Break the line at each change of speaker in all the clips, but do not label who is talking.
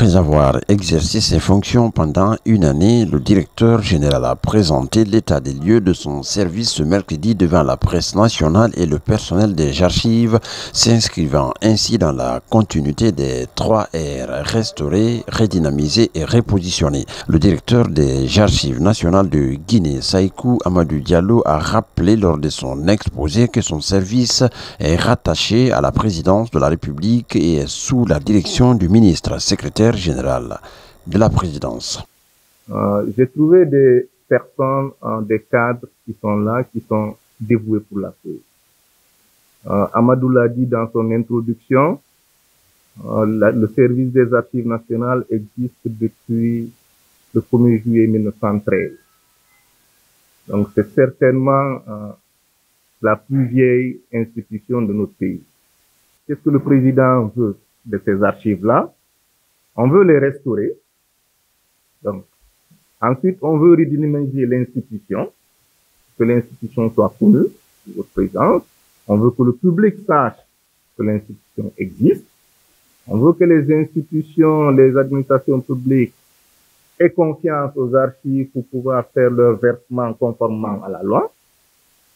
Après avoir exercé ses fonctions pendant une année, le directeur général a présenté l'état des lieux de son service ce mercredi devant la presse nationale et le personnel des archives, s'inscrivant ainsi dans la continuité des 3 R, restaurer, redynamiser et repositionner. Le directeur des archives nationales de Guinée, Saïkou Amadou Diallo, a rappelé lors de son exposé que son service est rattaché à la présidence de la République et est sous la direction du ministre secrétaire général de la présidence.
J'ai trouvé des personnes, des cadres qui sont là, qui sont dévoués pour la cause. Amadou l'a dit dans son introduction, le service des archives nationales existe depuis le 1er juillet 1913. Donc c'est certainement la plus vieille institution de notre pays. Qu'est-ce que le président veut de ces archives-là? On veut les restaurer. Donc, ensuite, on veut redynamiser l'institution, que l'institution soit connue de votre présence. On veut que le public sache que l'institution existe. On veut que les institutions, les administrations publiques aient confiance aux archives pour pouvoir faire leur versement conformément à la loi.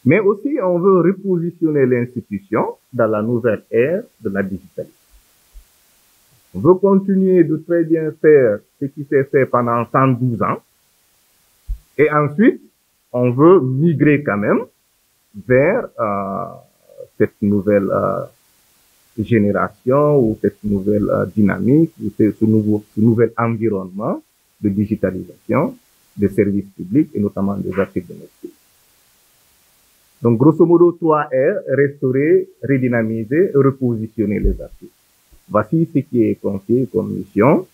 Mais aussi, on veut repositionner l'institution dans la nouvelle ère de la digitalisation. On veut continuer de très bien faire ce qui s'est fait pendant 112 ans. Et ensuite, on veut migrer quand même vers cette nouvelle génération ou cette nouvelle dynamique ou ce nouvel environnement de digitalisation des services publics et notamment des archives de notre pays. Donc, grosso modo, 3 R, restaurer, redynamiser, repositionner les archives. Voici ce qui est confié comme mission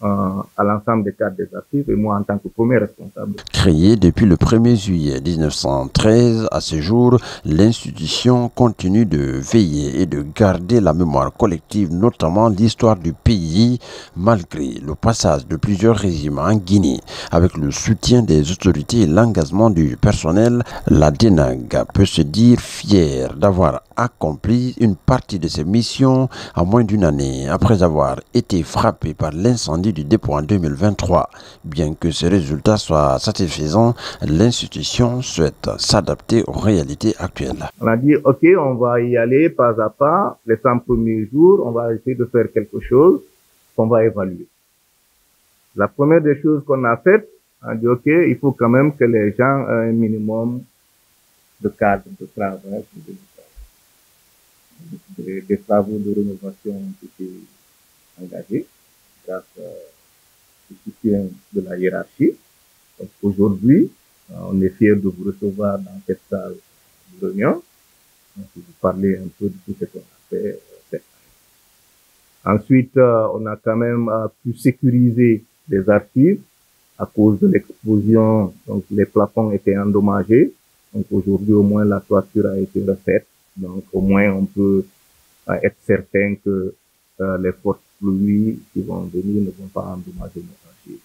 à l'ensemble des cadres des archives et moi en tant que premier responsable.
Créée depuis le 1er juillet 1913, à ce jour, l'institution continue de veiller et de garder la mémoire collective, notamment l'histoire du pays, malgré le passage de plusieurs régimes en Guinée. Avec le soutien des autorités et l'engagement du personnel, la DENAG peut se dire fière d'avoir accompli une partie de ses missions en moins d'une année, après avoir été frappée par l'incendie du dépôt en 2023. Bien que ces résultats soient satisfaisants, l'institution souhaite s'adapter aux réalités actuelles.
On a dit, OK, on va y aller pas à pas. Les 100 premiers jours, on va essayer de faire quelque chose qu'on va évaluer. La première des choses qu'on a faites, on a dit, OK, il faut quand même que les gens aient un minimum de cadre de travail. Des travaux de rénovation ont été engagés grâce au soutien de la hiérarchie. Donc aujourd'hui, on est fiers de vous recevoir dans cette salle de réunion. Donc, vous parler un peu de tout ce qu'on a fait cette année. Ensuite, on a quand même pu sécuriser les archives à cause de l'explosion. Donc les plafonds étaient endommagés. Donc aujourd'hui, au moins, la toiture a été refaite. Donc, au moins, on peut être certain que les fortes pluies qui vont venir ne vont pas endommager nos archives.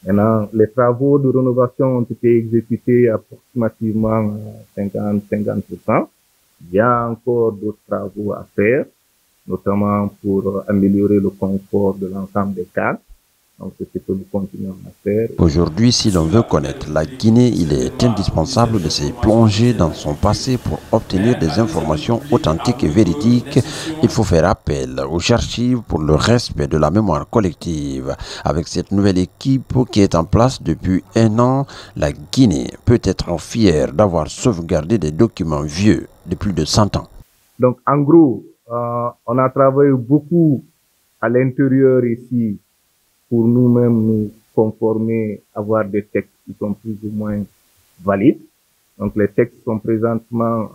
Maintenant, les travaux de rénovation ont été exécutés approximativement 50%. Il y a encore d'autres travaux à faire, notamment pour améliorer le confort de l'ensemble des cadres. Donc, c'est ce que nous continuons à faire.
Aujourd'hui, si l'on veut connaître la Guinée, il est indispensable de se plonger dans son passé pour obtenir des informations authentiques et véridiques. Il faut faire appel aux archives pour le respect de la mémoire collective. Avec cette nouvelle équipe qui est en place depuis 1 an, la Guinée peut être fière d'avoir sauvegardé des documents vieux de plus de 100 ans.
Donc, en gros, on a travaillé beaucoup à l'intérieur ici pour nous-mêmes nous conformer, avoir des textes qui sont plus ou moins valides. Donc les textes sont présentement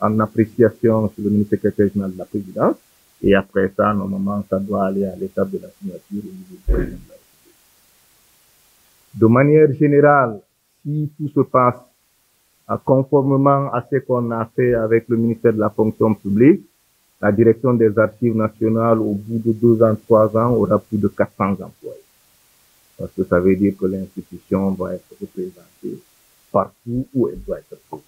en appréciation sur le ministre secrétaire général de la présidence. Et après ça, normalement, ça doit aller à l'étape de la signature au niveau du président de la République. De manière générale, si tout se passe conformément à ce qu'on a fait avec le ministère de la fonction publique, la direction des archives nationales, au bout de 2 ans, 3 ans, aura plus de 400 employés. Parce que ça veut dire que l'institution va être représentée partout où elle doit être représentée.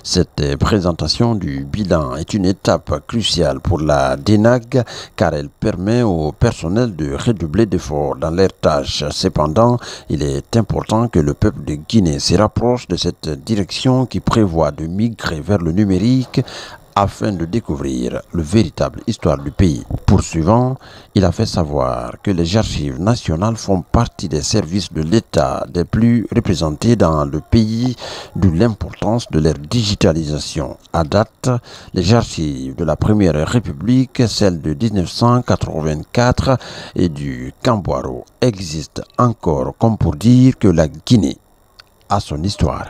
Cette présentation du bilan est une étape cruciale pour la DENAG car elle permet au personnel de redoubler d'efforts dans leurs tâches. Cependant, il est important que le peuple de Guinée se rapproche de cette direction qui prévoit de migrer vers le numérique afin de découvrir le véritable histoire du pays. Poursuivant, il a fait savoir que les archives nationales font partie des services de l'État des plus représentés dans le pays, d'où l'importance de leur digitalisation. À date, les archives de la Première République, celles de 1984 et du Camboiro existent encore, comme pour dire que la Guinée a son histoire.